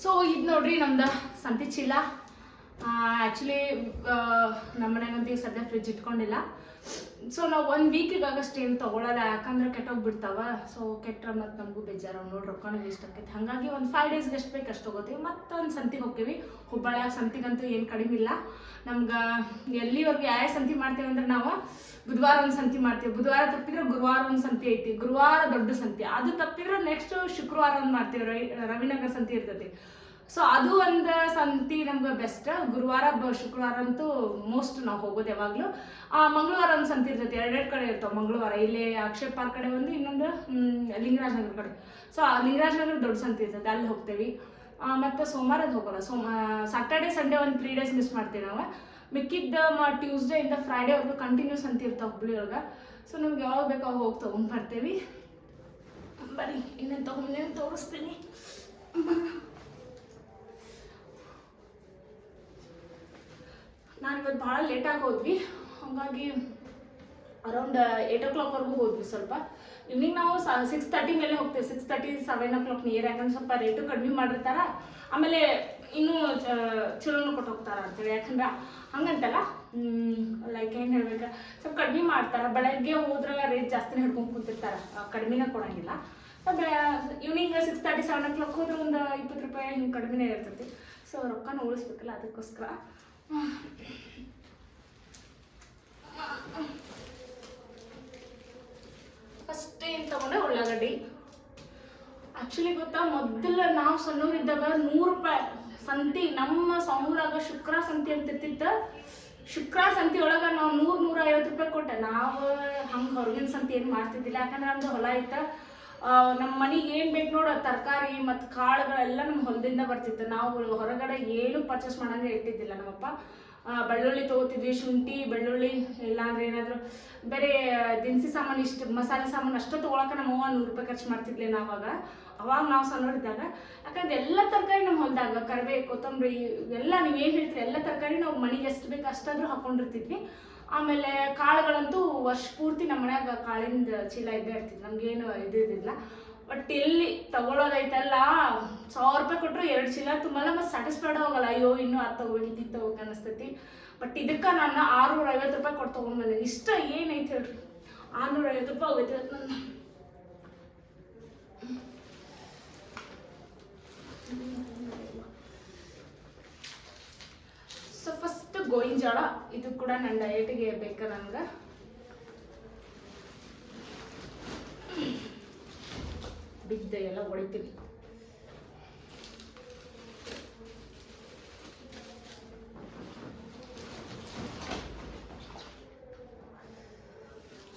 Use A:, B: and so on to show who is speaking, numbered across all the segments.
A: So ಇದು ನೋಡ್ರಿ ನಮ್ದು ಸಂತಿ ಚೀಲ. ಆ್ಯಕ್ಚುಲಿ ನಮ್ಮ ಮನೆಗಂತೂ ಈಗ ಸದ್ಯ ಫ್ರಿಜ್ ಇಟ್ಕೊಂಡಿಲ್ಲ. ಸೊ ನಾವು 1 ವೀಕಿಗೆ ಆಗಷ್ಟು ಏನು ತೊಗೊಳಲ್ಲ, ಯಾಕಂದ್ರೆ ಕೆಟ್ಟೋಗ್ಬಿಡ್ತಾವ. ಸೊ ಕೆಟ್ಟರೆ ಮತ್ತು ನಮಗೂ ಬೇಜಾರು, ನೋಡಿ ರೊಕ್ಕನೂ ವೇಸ್ಟ್ ಆಕೈತಿ. ಹಾಗಾಗಿ ಒಂದು 5 ಡೇಸ್ಗೆ ಎಷ್ಟು ಬೇಕು ಅಷ್ಟು ತೊಗೋತೀವಿ. ಮತ್ತು ಒಂದು ಸಂತಿಗೆ ಹೋಗ್ತೀವಿ. ಹುಬ್ಬಳ್ಳಿಯಾಗ ಸಂತಿಗಂತೂ ಏನು ಕಡಿಮೆ ಇಲ್ಲ ನಮ್ಗೆ. ಎಲ್ಲಿವರೆಗೂ ಯಾವ ಸಂತಿ ಮಾಡ್ತೀವಿ ಅಂದ್ರೆ ನಾವು ಬುಧವಾರ ಒಂದು ಸಂತಿ ಮಾಡ್ತೀವಿ. ಬುಧವಾರ ತಪ್ಪಿದ್ರೆ ಗುರುವಾರ ಒಂದು ಸಂತಿ ಐತಿ, ಗುರುವಾರ ದೊಡ್ಡ ಸಂತಿ. ಅದು ತಪ್ಪಿದ್ರೆ ನೆಕ್ಸ್ಟ್ ಶುಕ್ರವಾರ ಒಂದು ಮಾಡ್ತೀವಿ. ರವಿನಗರ ಸಂತಿ ಇರ್ತೈತಿ. ಸೊ ಅದು ಒಂದು ಸಂತಿ ನಮ್ಗೆ ಬೆಸ್ಟ್. ಗುರುವಾರ ಶುಕ್ರವಾರ ಅಂತೂ ಮೋಸ್ಟ್ ನಾವು ಹೋಗೋದು ಯಾವಾಗಲೂ. ಮಂಗಳವಾರ ಒಂದು ಸಂತಿ ಇರ್ತೈತಿ, 2 ಕಡೆ ಇರ್ತಾವೆ. ಮಂಗಳವಾರ ಇಲ್ಲಿ ಅಕ್ಷಯ ಪಾರ್ಕ್ ಕಡೆ ಒಂದು, ಇನ್ನೊಂದು ಲಿಂಗರಾಜನಗರ ಕಡೆ. ಸೊ ಲಿಂಗರಾಜನಗರ ದೊಡ್ಡ ಸಂತಿ ಇರ್ತೈತೆ, ಅಲ್ಲಿ ಹೋಗ್ತೇವೆ. ಮತ್ತು ಸೋಮವಾರದ ಹೋಗೋಲ್ಲ. ಸಾಟರ್ಡೆ ಸಂಡೇ ಒಂದು 3 ಡೇಸ್ ಮಿಸ್ ಮಾಡ್ತೀವಿ ನಾವು. ಮಿಕ್ಕಿದ್ದ ಟ್ಯೂಸ್ಡೇ ಇಂದ ಫ್ರೈಡೇವರೆಗೂ ಕಂಟಿನ್ಯೂಸ್ ಅಂತ ಇರ್ತಾವೆ ಹುಬ್ಳಿ ಒಳಗೆ. ಸೊ ನಮ್ಗೆ ಯಾವಾಗ ಬೇಕೋ ಅವಾಗ ಹೋಗಿ ತೊಗೊಂಡು ಬರ್ತೇವೆ. ಬರೀ ಇನ್ನೇನು ತೊಗೊಂಡೇನು ತೋರಿಸ್ತೀನಿ. ನಾನು ಇವತ್ತು ಭಾಳ ಲೇಟಾಗಿ ಹೋದ್ವಿ, ಹಾಗಾಗಿ ಅರೌಂಡ್ 8 o'clockವರೆಗೂ ಹೋದ್ವಿ. ಸ್ವಲ್ಪ ಈವ್ನಿಂಗ್ ನಾವು 6:30 ಮೇಲೆ ಹೋಗ್ತೇವೆ. 6:30 7 o'clock ನಿಯರ್. ಯಾಕಂದ್ರೆ ಸ್ವಲ್ಪ ರೇಟು ಕಡಿಮೆ ಮಾಡಿರ್ತಾರ, ಆಮೇಲೆ ಇನ್ನೂ ಚಲೋನು ಕೊಟ್ಟು ಹೋಗ್ತಾರ ಅಂತೇಳಿ. ಯಾಕಂದ್ರೆ ಹಂಗಂತಲ್ಲ, ಲೈಕ್ ಏನು ಹೇಳ್ಬೇಕು, ಸ್ವಲ್ಪ ಕಡಿಮೆ ಮಾಡ್ತಾರೆ. ಬೆಳಗ್ಗೆ ಹೋದ್ರೆ ರೇಟ್ ಜಾಸ್ತಿನೇ ಹಿಡ್ಕೊಂಡು ಕೂತಿರ್ತಾರೆ, ಕಡಿಮೆನೇ ಕೊಡೋಂಗಿಲ್ಲ. ಈವ್ನಿಂಗ್ 6:30 7 o'clock ಹೋದ್ರೆ ಒಂದು 20 ರೂಪಾಯಿ ಹಿಂಗೆ ಕಡಿಮೆನೇ ಇರ್ತೈತಿ. ಸೊ ರೊಕ್ಕನ ಉಳಿಸ್ಬೇಕಲ್ಲ, ಅದಕ್ಕೋಸ್ಕರ. ಫಸ್ಟ್ ಏನು ತಗೊಂಡೆ, ಉಳ್ಳಾಗಡ್ಡಿ. ಆ್ಯಕ್ಚುಲಿ ಗೊತ್ತಾ, ಮೊದಲು ನಾವು ಸಣ್ಣವರಿದ್ದಾಗ 100 ರೂಪಾಯಿ ಸಂತಿ, ನಮ್ಮ ಸೌರಾಗ ಶುಕ್ರ ಸಂತಿ ಅಂತ ಇರ್ತಿತ್ತು. ಶುಕ್ರ ಸಂತಿ ಒಳಗೆ ನಾವು 100-150 ರೂಪಾಯಿ ಕೊಟ್ಟೆ. ನಾವು ಹಂಗೆ ಹೊರಗಿನ ಸಂತಿ ಏನು ಮಾಡ್ತಿದ್ದಿಲ್ಲ, ಯಾಕಂದ್ರೆ ನಮ್ದು ಹೊಲ ಇತ್ತು. ನಮ್ಮ ಮನೆಗೆ ಏನು ಬೇಕು ನೋಡು, ತರಕಾರಿ ಮತ್ತು ಕಾಳುಗಳೆಲ್ಲ ನಮ್ಮ ಹೊಲದಿಂದ ಬರ್ತಿತ್ತು. ನಾವು ಹೊರಗಡೆ ಏನು ಪರ್ಚೇಸ್ ಮಾಡೋಂಗೆ ಇಟ್ಟಿದ್ದಿಲ್ಲ. ನಮ್ಮಪ್ಪ ಬೆಳ್ಳುಳ್ಳಿ ತೊಗೋತಿದ್ವಿ, ಶುಂಠಿ ಬೆಳ್ಳುಳ್ಳಿ, ಇಲ್ಲಾಂದ್ರೆ ಏನಾದರೂ ಬೇರೆ ದಿನಸಿ ಸಾಮಾನು, ಇಷ್ಟು ಮಸಾಲೆ ಸಾಮಾನು ಅಷ್ಟು ತೊಗೊಳಕ್ಕೆ ನಮ್ಮವ್ವ 100 ರೂಪಾಯಿ ಖರ್ಚು ಮಾಡ್ತಿದ್ಲಿ ನಾವಾಗ. ಅವಾಗ ನಾವು ಸಣ್ಣವರಿದ್ದಾಗ. ಯಾಕಂದ್ರೆ ಎಲ್ಲ ತರಕಾರಿ ನಮ್ಮ ಹೊಲದಾಗ, ಕರಿಬೇವು, ಕೊತ್ತಂಬರಿ, ಎಲ್ಲ ನೀವೇನು ಹೇಳ್ತೀರಿ ಎಲ್ಲ ತರಕಾರಿ ನಾವು ಮನೆಗೆ ಎಷ್ಟು ಬೇಕು ಅಷ್ಟಾದರೂ ಹಾಕ್ಕೊಂಡಿರ್ತಿದ್ವಿ. ಆಮೇಲೆ ಕಾಳುಗಳಂತೂ ವರ್ಷ ಪೂರ್ತಿ ನಮ್ಮ ಮನ್ಯಾಗ ಕಾಳಿಂದ ಚೀಲ ಇದ್ದೇ ಇರ್ತಿದ್ವಿ, ನಮಗೇನು ಇದ್ದಿದ್ದಿಲ್ಲ. ಬಟ್ ಎಲ್ಲಿ ತಗೊಳ್ಳೋದೈತಲ್ಲ, 1000 ರೂಪಾಯಿ ಕೊಟ್ಟರು 2 ಚೀಲ ತುಂಬಲ್ಲ, ಮತ್ತು ಸ್ಯಾಟಿಸ್ಫೈಡ್ ಹೋಗಲ್ಲ. ಅಯ್ಯೋ ಇನ್ನೂ ಅದು ತಗೋಬೇಕು, ಇದು ತಗೋಬೇಕು ಅನ್ನಿಸ್ತೈತಿ. ಬಟ್ ಇದಕ್ಕೆ ನಾನು 650 ರೂಪಾಯಿ ಕೊಟ್ಟು ತೊಗೊಂಡ್ಬಂದೆ. ಇಷ್ಟ ಏನೈತೆ ಹೇಳ್ರಿ, 650 ರೂಪಾಯಿ ಹೋಗೈತೆ ನನ್ನ. ಸೊ ಫಸ್ಟ್ ಗೋವಿನ ಜೋಳ, ಇದು ಕೂಡ ನನ್ನ ಡಯಟಿಗೆ ಬೇಕು ನನಗೆ. ಬಿದ್ದ ಎಲ್ಲ ಹೊಡಿತೀವಿ.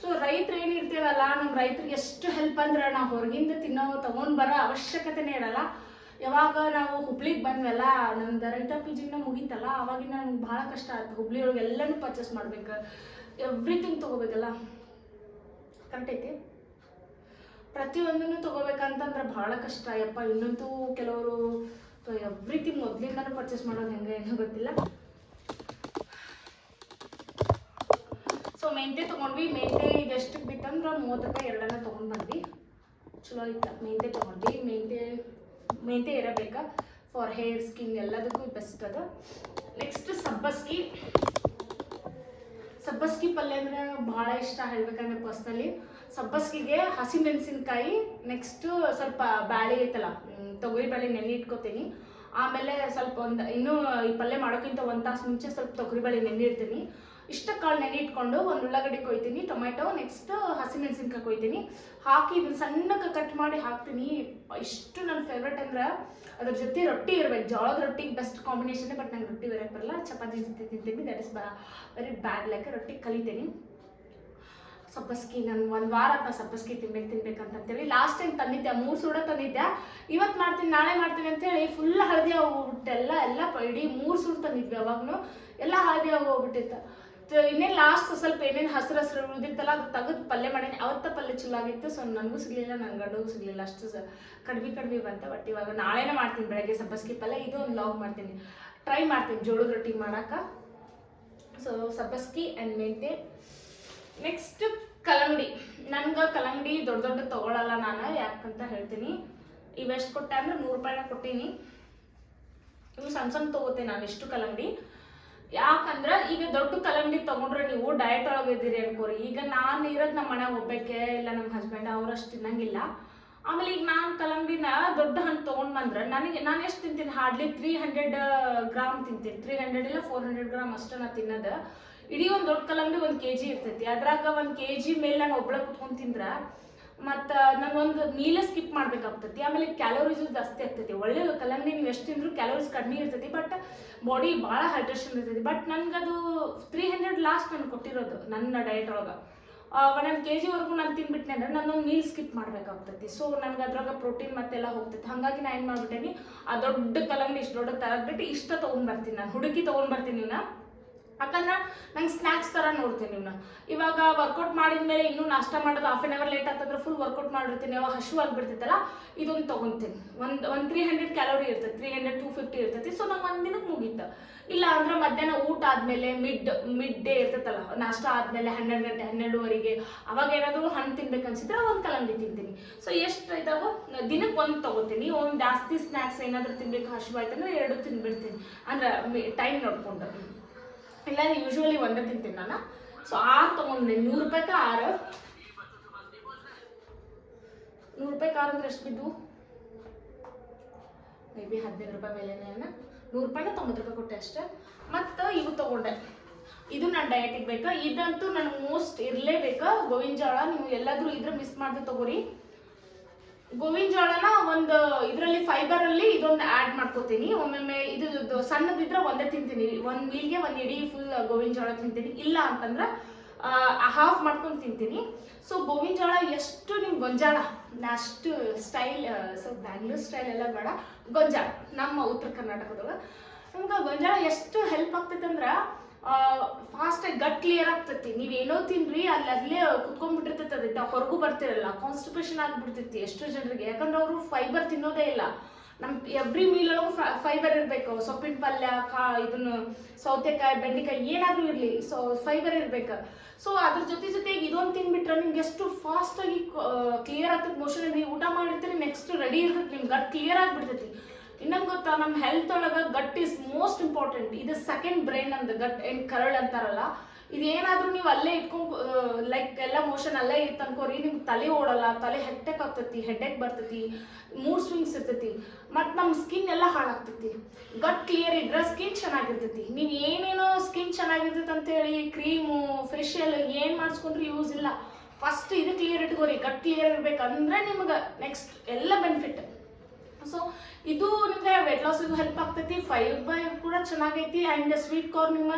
A: ಸೊ ರೈತರು ಏನಿರ್ತೀವಲ್ಲ, ನಮ್ಮ ರೈತರಿಗೆ ಎಷ್ಟು ಹೆಲ್ಪ್ ಅಂದ್ರೆ, ನಾವು ಹೊರಗಿಂದ ತೊಗೊಂಡು ಬರೋ ಅವಶ್ಯಕತೆನೇ ಇರಲ್ಲ. ಯಾವಾಗ ನಾವು ಹುಬ್ಳಿಗೆ ಬಂದ್ವಲ್ಲ, ನಮ್ದು ರೈತ ಪಿಜಿನ ಮುಗೀತಲ್ಲ, ಅವಾಗಿನ ನಮ್ಗೆ ಭಾಳ ಕಷ್ಟ ಆಯ್ತು. ಹುಬ್ಳಿ ಒಳಗೆ ಎಲ್ಲನೂ ಪರ್ಚೇಸ್ ಮಾಡ್ಬೇಕು, ಎವ್ರಿಥಿಂಗ್ ತೊಗೋಬೇಕಲ್ಲ. ಕರೆಕ್ಟ್ ಐತಿ, ಪ್ರತಿಯೊಂದನ್ನು ತೊಗೋಬೇಕಂತಂದ್ರೆ ಭಾಳ ಕಷ್ಟ ಯಪ್ಪ. ಇನ್ನಂತೂ ಕೆಲವರು ಎವ್ರಿಥಿಂಗ್ ಮೊದಲಿಂದನೂ ಪರ್ಚೇಸ್ ಮಾಡೋದು ಹೆಂಗೆ ಏನೋ ಗೊತ್ತಿಲ್ಲ. ಸೊ ಮೆಂತೆ ತೊಗೊಂಡ್ವಿ. ಮೆಂತೆ ಇದೆಷ್ಟಕ್ಕೆ ಬಿತ್ತಂದ್ರೆ 30 ರೂಪಾಯಿ 2 ತೊಗೊಂಡು ಬಂದ್ವಿ. ಚಲೋ ಇತ್ತು. ಮೆಂತೆ ತೊಗೊಂಡ್ವಿ. ಮೆಂತೆ ಇರಬೇಕಾ ಫಾರ್ ಹೇರ್, ಸ್ಕಿನ್ ಎಲ್ಲದಕ್ಕೂ ಬೆಸ್ಟ್ ಅದು. ನೆಕ್ಸ್ಟ್ ಸಬ್ಬಸ್ಗಿ ಪಲ್ಯ ಅಂದರೆ ಭಾಳ ಇಷ್ಟ ಹೇಳ್ಬೇಕಂದ್ರೆ ಪರ್ಸ್ನಲಿ. ಸಬ್ಬಸ್ಗಿಗೆ ಹಸಿಮೆಣಸಿನ್ಕಾಯಿ, ನೆಕ್ಸ್ಟು ಸ್ವಲ್ಪ ಬ್ಯಾಳಿ ಐತಲ್ಲ, ತೊಗರಿ ಬೇಳೆ ನೆನೆ ಇಟ್ಕೊತೀನಿ. ಆಮೇಲೆ ಸ್ವಲ್ಪ ಇನ್ನೂ ಈ ಪಲ್ಯ ಮಾಡೋಕ್ಕಿಂತ 1 ತಾಸು ಮುಂಚೆ ಸ್ವಲ್ಪ ತೊಗರಿ ಬೇಳೆ ನೆನೆ ಇರ್ತೀನಿ. ಇಷ್ಟ ಕಾಳು ನೆನೆ ಇಟ್ಕೊಂಡು ಒಂದು ಉಳ್ಳಾಗಡ್ಡಿ ಕೊಯ್ತೀನಿ, ಟೊಮೆಟೊ, ನೆಕ್ಸ್ಟ್ ಹಸಿಮೆಣಸಿನ್ಕಾಯಿ ಕೊಯ್ತೀನಿ. ಹಾಕಿ ಇದನ್ನು ಸಣ್ಣಕ್ಕೆ ಕಟ್ ಮಾಡಿ ಹಾಕ್ತೀನಿ. ಇಷ್ಟು ನನ್ನ ಫೇವ್ರೇಟ್ ಅಂದ್ರೆ ಅದ್ರ ಜೊತೆ ರೊಟ್ಟಿ ಇರ್ಬೇಕು. ಜೋಳದ ರೊಟ್ಟಿಗೆ ಬೆಸ್ಟ್ ಕಾಂಬಿನೇಷನ್. ಬಟ್ ನಂಗೆ ರೊಟ್ಟಿ ಬರೋಕ್ಕೆ ಬರಲ್ಲ, ಚಪಾತಿ ಜೊತೆ ತಿಂತೀನಿ. That is very bad. Like ರೊಟ್ಟಿ ಕಲಿತೀನಿ. ಸಬ್ಬಸ್ಗಿ ನಾನು 1 ವಾರ ಸಬ್ಬಸ್ಗಿ ತಿನ್ಬೇಕಂತೇಳಿ ಲಾಸ್ಟ್ ಟೈಮ್ ತಂದಿದ್ದೆ. 3 ಸೂಡ ತಂದಿದ್ದೆ. ಇವತ್ತು ಮಾಡ್ತೀನಿ ನಾಳೆ ಮಾಡ್ತೀನಿ ಅಂತೇಳಿ ಫುಲ್ ಹಳದಿ ಹೋಗ್ಬಿಟ್ಟೆಲ್ಲ. ಇಡೀ 3 ಸೂಡು ತಂದಿದ್ವಿ. ಅವಾಗೂ ಎಲ್ಲ ಹಳದಿ ಹೋಗ್ಬಿಟ್ಟಿತ್ತು. ಇನ್ನೇನು ಲಾಸ್ಟ್ ಸ್ವಲ್ಪ ಏನೇನು ಹಸಿರು ಉಳಿದಿತ್ತಲ್ಲ, ಅದು ತೆಗೆದು ಪಲ್ಯ ಮಾಡೀನಿ. ಅವತ್ತ ಪಲ್ಯ ಚಲೋ ಆಗಿತ್ತು. ಸೊ ನನಗೂ ಸಿಗಲಿಲ್ಲ, ನನ್ನ ಗಂಡಗೂ ಸಿಗಲಿಲ್ಲ. ಅಷ್ಟು ಕಡಿಮೆ ಬಂತ. ಬಟ್ ಇವಾಗ ನಾಳೆನೇ ಮಾಡ್ತೀನಿ ಬೆಳಗ್ಗೆ ಸಬ್ಬಸ್ಗಿ ಪಲ್ಯ. ಇದು ಒಂದು ಲಾಗ್ ಮಾಡ್ತೀನಿ, ಟ್ರೈ ಮಾಡ್ತೀನಿ ಜೋಳದ ರೊಟ್ಟಿ ಮಾಡೋಕೆ. ಸೊ ಸಬ್ಬಸ್ಗಿ ಆ್ಯಂಡ್ ಮೆಂತೆ. ನೆಕ್ಸ್ಟ್ ಕಲ್ಲಂಗಡಿ. ನನಗೆ ಕಲ್ಲಂಗಡಿ ದೊಡ್ಡ ತೊಗೊಳಲ್ಲ ನಾನು, ಯಾಕಂತ ಹೇಳ್ತೀನಿ. ಇವೆಷ್ಟು ಕೊಟ್ಟೆ ಅಂದ್ರೆ 100 ರೂಪಾಯಿನ ಕೊಟ್ಟೀನಿ. ಇವು ಸಣ್ಣ ಸಣ್ಣ ತೊಗೋತೆ ನಾನು ಇಷ್ಟು ಕಲ್ಲಂಗಡಿ. ಯಾಕಂದ್ರೆ ಈಗ ದೊಡ್ಡ ಕಲ್ಲಂಗಡಿ ತೊಗೊಂಡ್ರೆ ನೀವು ಡಯಟ್ ಒಳಗೆ ಇದ್ದೀರಿ ಅನ್ಕೋರಿ. ಈಗ ನಾನು ಇರೋದು ನಮ್ಮ ಮನೆ ಒಬ್ಬಕ್ಕೆ, ಇಲ್ಲ ನಮ್ಮ ಹಸ್ಬೆಂಡ್ ಅವರಷ್ಟು ತಿನ್ನಂಗಿಲ್ಲ. ಆಮೇಲೆ ಈಗ ನಾನು ಕಲ್ಲಂಗಡಿನ ದೊಡ್ಡ ಹಣ್ಣು ತೊಗೊಂಡು ಬಂದ್ರೆ ನಾನು ಎಷ್ಟು ತಿಂತೀನಿ, ಹಾರ್ಡ್ಲಿ 300 ಗ್ರಾಮ್ ತಿಂತೀನಿ. 300 ಇಲ್ಲ 400 ಗ್ರಾಮ್ ಅಷ್ಟು ನಾನು ತಿನ್ನೋದು. ಇಡೀ ಒಂದು ದೊಡ್ಡ ಕಲ್ಲಂಗಡಿ 1 kg ಇರ್ತೈತಿ. ಅದ್ರಾಗ 1 kg ಮೇಲೆ ನಾನು ಒಬ್ಬಳೆ ಕುತ್ಕೊಂಡು ತಿಂದ್ರೆ ಮತ್ತು ನಾನು ಒಂದು ಮೀಲ ಸ್ಕಿಪ್ ಮಾಡ್ಬೇಕಾಗ್ತೈತಿ. ಆಮೇಲೆ ಕ್ಯಾಲೋರೀಸು ಜಾಸ್ತಿ ಆಗ್ತೈತಿ. ಒಳ್ಳೆ ಕಲ್ಲಂಗಡಿ ನೀವು ಎಷ್ಟು ತಿಂದರೂ ಕ್ಯಾಲೋರೀಸ್ ಕಡಿಮೆ ಇರ್ತೈತಿ, ಬಟ್ ಬಾಡಿ ಭಾಳ ಹೈಡ್ರೇಷನ್ ಇರ್ತೈತಿ. ಬಟ್ ನನಗದು 300 ಲಾಸ್ಟ್ ನಾನು ಕೊಟ್ಟಿರೋದು ನನ್ನ ಡಯಟ್ ಒಳಗೆ. 1 kg ವರೆಗೂ ನಾನು ತಿನ್ಬಿಟ್ಟೆ ಅಂದ್ರೆ ನಾನೊಂದು ಮೀಲ್ ಸ್ಕಿಪ್ ಮಾಡ್ಬೇಕಾಗ್ತೈತಿ. ಸೊ ನನಗೆ ಅದ್ರಾಗ ಪ್ರೋಟೀನ್ ಮತ್ತೆಲ್ಲ ಹೋಗ್ತೈತಿ. ಹಾಗಾಗಿ ನಾನು ಏನು ಮಾಡ್ಬಿಟ್ಟೇನಿ, ಆ ದೊಡ್ಡ ಕಲ್ಲಂಗಡಿ ಇಷ್ಟು ದೊಡ್ಡ ತರದ್ಬಿಟ್ಟು ಇಷ್ಟ ತೊಗೊಂಡ್ಬರ್ತೀನಿ. ನಾನು ಹುಡುಕಿ ತೊಗೊಂಡ್ಬರ್ತೀನಿ ಇವನ್ನ. ಯಾಕಂದ್ರೆ ನಂಗೆ ಸ್ನ್ಯಾಕ್ಸ್ ಥರ ನೋಡ್ತೀನಿ ಇವನ್ನ. ಇವಾಗ ವರ್ಕೌಟ್ ಮಾಡಿದ್ಮೇಲೆ ಇನ್ನೂ ನಾಷ್ಟ ಮಾಡೋದು 1/2 hour ಲೇಟ್ ಆಗ್ತಂದ್ರೆ ಫುಲ್ ವರ್ಕೌಟ್ ಮಾಡಿರ್ತೀನಿ, ಅವಾಗ ಹಶು ಆಗಿಬಿಡ್ತೈತಲ್ಲ, ಇದೊಂದು ತೊಗೊತೀನಿ. ಒಂದು 300 ಕ್ಯಾಲೋರಿ ಇರ್ತೈತಿ, 300-250 ಇರ್ತೈತಿ. ಸೊ ನಂಗೆ ಒಂದು ದಿನಕ್ಕೆ ಮುಗೀತು. ಇಲ್ಲ ಅಂದ್ರೆ ಮಧ್ಯಾಹ್ನ ಊಟ ಆದಮೇಲೆ ಮಿಡ್ ಡೇ ಇರ್ತೈತಲ್ಲ, ನಾಷ್ಟ ಆದಮೇಲೆ 12 ಗಂಟೆ 12ವರೆಗೆ ಅವಾಗ ಏನಾದರೂ ಹಣ್ಣು ತಿನ್ಬೇಕು ಅನ್ಸಿದ್ರೆ ಒಂದು ಕಲ್ಲಂಗಡಿ ತಿಂತೀನಿ. ಸೊ ಎಷ್ಟು ಇದಾವೋ ದಿನಕ್ಕೆ ಒಂದು ತೊಗೋತೀನಿ. ಒಂದು ಜಾಸ್ತಿ ಸ್ನ್ಯಾಕ್ಸ್ ಏನಾದರೂ ತಿನ್ಬೇಕು ಹಶು ಆಯ್ತಂದ್ರೆ 2 ತಿನ್ಬಿಡ್ತೀನಿ, ಅಂದ್ರೆ ಟೈಮ್ ನೋಡ್ಕೊಂಡು. ಇಲ್ಲ ಯೂಶ್ವಲಿ ಒಂದೇ ತಿಂತೀನಿ ನಾನು. ಸೊ 6 ತೊಗೊಂಡೆ. 100 ರೂಪಾಯಿಗೆ 6. 100 ರೂಪಾಯಿಗೆ 6 ಅಂದ್ರೆ ಎಷ್ಟು ಬಿದ್ದು? ಮೇ ಬಿ 15 ರೂಪಾಯಿ ಮೇಲೆನೇ. 100 ರೂಪಾಯಿನ 90 ರೂಪಾಯಿ ಕೊಟ್ಟೆ ಅಷ್ಟೇ. ಮತ್ತು ಇವು ತೊಗೊಂಡೆ. ಇದು ನನ್ನ ಡಯಟಿಗೆ ಬೇಕಾ. ಇದಂತೂ ನನಗೆ ಮೋಸ್ಟ್ ಇರಲೇಬೇಕಾ. ಗೋವಿನ ಜೋಳ ನೀವು ಎಲ್ಲಾದರೂ ಇದ್ರೆ ಮಿಸ್ ಮಾಡದೆ ತೊಗೋರಿ. ಗೋವಿನ ಜೋಳನ ಒಂದು ಇದರಲ್ಲಿ ಫೈಬರಲ್ಲಿ ಇದೊಂದು ಆ್ಯಡ್ ಮಾಡ್ಕೋತೀನಿ. ಒಮ್ಮೊಮ್ಮೆ ಇದು ಸಣ್ಣದಿದ್ರೆ ಒಂದೇ ತಿಂತೀನಿ. ಒಂದು ಮೀಲ್ಗೆ ಒಂದು ಇಡೀ ಫುಲ್ ಗೋವಿನ ಜೋಳ ತಿಂತೀನಿ. ಇಲ್ಲ ಅಂತಂದ್ರೆ ಹಾಫ್ ಮಾಡ್ಕೊಂಡು ತಿಂತೀನಿ. ಸೊ ಗೋವಿನ ಜೋಳ ಎಷ್ಟು ನೀವು ಗೊಂಜಾಳ ಅಷ್ಟು ಸ್ಟೈಲ್, ಸೊ ಬ್ಯಾಂಗ್ಳೂರ್ ಸ್ಟೈಲ್ ಎಲ್ಲ ಬೇಡ, ಗೊಂಜಾಳ ನಮ್ಮ ಉತ್ತರ ಕರ್ನಾಟಕದೊಳಗೆ ನಮ್ಗೆ ಗೊಂಜಾಳ ಎಷ್ಟು ಹೆಲ್ಪ್ ಆಗ್ತೈತೆ ಅಂದ್ರೆ ಫಾಸ್ಟಾಗಿ ಗಟ್ ಕ್ಲಿಯರ್ ಆಗ್ತೈತಿ. ನೀವೇನೋ ತಿನ್ರಿ ಅಲ್ಲೇ ಕುತ್ಕೊಂಡ್ಬಿಟ್ಟಿರ್ತೈತೆ. ಅದಕ್ಕೆ ಹೊರಗೂ ಬರ್ತಿರಲ್ಲ, ಕಾನ್ಸ್ಟಿಪೇಷನ್ ಆಗಿಬಿಡ್ತೈತಿ ಎಷ್ಟೋ ಜನರಿಗೆ. ಯಾಕಂದ್ರೆ ಅವರು ಫೈಬರ್ ತಿನ್ನೋದೇ ಇಲ್ಲ. ನಮ್ಮ ಎವ್ರಿ ಮೀಲ್ ಒಳಗೂ ಫೈಬರ್ ಇರಬೇಕು. ಸೊಪ್ಪಿನ ಪಲ್ಯ, ಇದನ್ನು ಸೌತೆಕಾಯಿ, ಬೆಂಡೆಕಾಯಿ ಏನಾದರೂ ಇರಲಿ, ಸೊ ಫೈಬರ್ ಇರಬೇಕು. ಸೊ ಅದ್ರ ಜೊತೆಗೆ ಇದೊಂದು ತಿನ್ಬಿಟ್ರೆ ನಿಮ್ಗೆ ಎಷ್ಟು ಫಾಸ್ಟಾಗಿ ಕ್ಲಿಯರ್ ಆಗ್ತೈತಿ ಮೋಷನ್. ನೀವು ಊಟ ಮಾಡಿರ್ತೀರಿ, ನೆಕ್ಸ್ಟ್ ರೆಡಿ ಇರ್ತೈತಿ, ನಿಮ್ಗೆ ಗಟ್ ಕ್ಲಿಯರ್ ಆಗಿಬಿಡ್ತೈತಿ. ಇನ್ನೊಂದು ಗೊತ್ತಾ, ನಮ್ಮ ಹೆಲ್ತ್ ಒಳಗೆ ಗಟ್ ಈಸ್ ಮೋಸ್ಟ್ ಇಂಪಾರ್ಟೆಂಟ್. ಇದು ಸೆಕೆಂಡ್ ಬ್ರೈನ್ ಅಂದ ಗಟ್ ಏನು ಕರಳು ಅಂತಾರಲ್ಲ. ಇದೇನಾದರೂ ನೀವು ಅಲ್ಲೇ ಇಟ್ಕೊಂಡು ಲೈಕ್ ಎಲ್ಲ ಮೋಷನ್ ಅಲ್ಲೇ ಇತ್ತು ಅನ್ಕೋರಿ, ನಿಮ್ಗೆ ತಲೆ ಓಡಲ್ಲ, ತಲೆ ಹೆಕ್ಟೆಕ್ ಆಗ್ತೈತಿ, ಹೆಡ್ಡೇಕ್ ಬರ್ತೈತಿ, ಮೂಡ್ ಸ್ವಿಂಗ್ಸ್ ಇರ್ತೈತಿ, ಮತ್ತು ನಮ್ಮ ಸ್ಕಿನ್ ಎಲ್ಲ ಹಾಳಾಗ್ತೈತಿ. ಗಟ್ ಕ್ಲಿಯರ್ ಇದ್ರೆ ಸ್ಕಿನ್ ಚೆನ್ನಾಗಿರ್ತೈತಿ. ನೀವು ಏನೇನೋ ಸ್ಕಿನ್ ಚೆನ್ನಾಗಿರ್ತೈತೆ ಅಂತೇಳಿ ಕ್ರೀಮು ಫೇಶಿಯಲ್ ಏನು ಮಾಡಿಸ್ಕೊಂಡ್ರೆ ಯೂಸ್ ಇಲ್ಲ. ಫಸ್ಟ್ ಇದು ಕ್ಲಿಯರ್ ಇಟ್ಕೋರಿ. ಗಟ್ ಕ್ಲಿಯರ್ ಇರ್ಬೇಕಂದ್ರೆ ನಿಮ್ಗೆ ನೆಕ್ಸ್ಟ್ ಎಲ್ಲ ಬೆನಿಫಿಟ್. ಸೊ ಇದು ನಿಮಗೆ ವೆಯ್ಟ್ ಲಾಸಿಗೂ ಹೆಲ್ಪ್ ಆಗ್ತೈತಿ. ಫೈಬರ್ ಕೂಡ ಚೆನ್ನಾಗೈತಿ. ಆ್ಯಂಡ್ ಸ್ವೀಟ್ ಕಾರ್ನ್ ನಿಮ್ಮ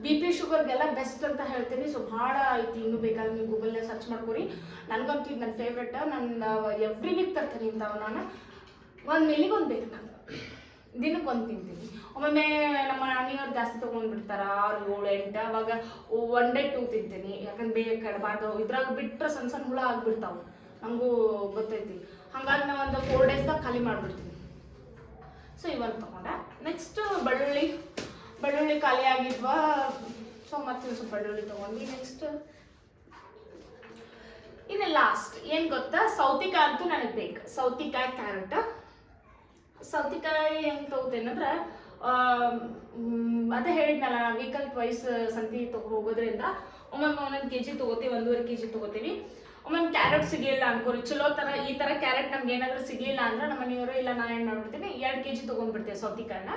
A: BP ಶುಗರ್ಗೆಲ್ಲ ಬೆಸ್ಟ್ ಅಂತ ಹೇಳ್ತೀನಿ. ಸೊ ಭಾಳ ಐತಿ. ಇನ್ನೂ ಬೇಕಾದ್ರೆ ನೀವು ಗೂಗಲ್ನ ಸರ್ಚ್ ಮಾಡ್ಕೊರಿ. ನನಗಂತೂ ಇದು ನನ್ನ ಫೇವ್ರೆಟ್. ನಾನು ಎವ್ರಿ ವೀಕ್ ತರ್ತೀನಿ ಇಂಥವು. ನಾನು 1 ಮೀಲಿಗೆ 1 ಬೇಕು. ನಾನು ದಿನಕ್ಕೆ 1 ತಿಂತೀನಿ. ಒಮ್ಮೊಮ್ಮೆ ನಮ್ಮ ನಾನಿಯವ್ರು ಜಾಸ್ತಿ ತೊಗೊಂಡ್ಬಿಡ್ತಾರೆ 6, 7, 8. ಅವಾಗ 1 day 2 ತಿಂತೀನಿ. ಯಾಕಂದ್ರೆ ಬೇಗ ಕಡಬಾರ್ದು. ಇದ್ರಾಗ ಬಿಟ್ಟರೆ ಸಣ್ಣ ಸಣ್ಣ ಹುಳ ಆಗ್ಬಿಡ್ತಾವೆ, ನನಗೂ ಗೊತ್ತೈತಿ. ಹಾಗಾಗಿ ನಾವು ಒಂದು 4 daysದಾಗ ಖಾಲಿ ಮಾಡಿಬಿಡ್ತೀನಿ. ಸೊ ಇವತ್ತು ತೊಗೊಂಡೆ. ನೆಕ್ಸ್ಟ್ ಬೆಳ್ಳುಳ್ಳಿ ಖಾಲಿ ಆಗಿದ್ವಾ. ಸೊ ಮತ್ತೆ ಸ್ವಲ್ಪ ಬೆಳ್ಳುಳ್ಳಿ ತೊಗೊಂಡು ನೆಕ್ಸ್ಟ್ ಇನ್ನು ಲಾಸ್ಟ್ ಏನು ಗೊತ್ತಾ, ಸೌತೆಕಾಯಿ ಅಂತೂ ನನಗೆ ಬೇಕು. ಸೌತೆಕಾಯಿ, ಕ್ಯಾರೆಟ್. ಸೌತೆಕಾಯಿ ಹೆಂಗೆ ತೊಗೋತೇನಂದ್ರೆ ಅದೇ ಹೇಳಿದ್ನಲ್ಲ, ನಾನು ವೀಕಲ್ ಟ್ವೈಸ್ ಸಂತಿ ಹೋಗೋದ್ರಿಂದ ಒಮ್ಮೊಮ್ಮೆ 1 kg ತೊಗೋತೀವಿ, 1.5 kg ತೊಗೋತೀವಿ. ಒಮ್ಮೊಮ್ಮೆ ಕ್ಯಾರೆಟ್ ಸಿಗಲಿಲ್ಲ ಅನ್ಕೋರಿ, ಚಲೋ ಥರ ಈ ಥರ ಕ್ಯಾರೆಟ್ ನಮ್ಗೆ ಏನಾದರೂ ಸಿಗಲಿಲ್ಲ ಅಂದ್ರೆ ನಮ್ಮ ಮನೆಯವರು ಇಲ್ಲ ನಾನು ಏನು ಮಾಡ್ಬಿಡ್ತೀನಿ 2 kg ತೊಗೊಂಡ್ಬಿಡ್ತೇವೆ ಸೌತೆಕಾಯಿನ.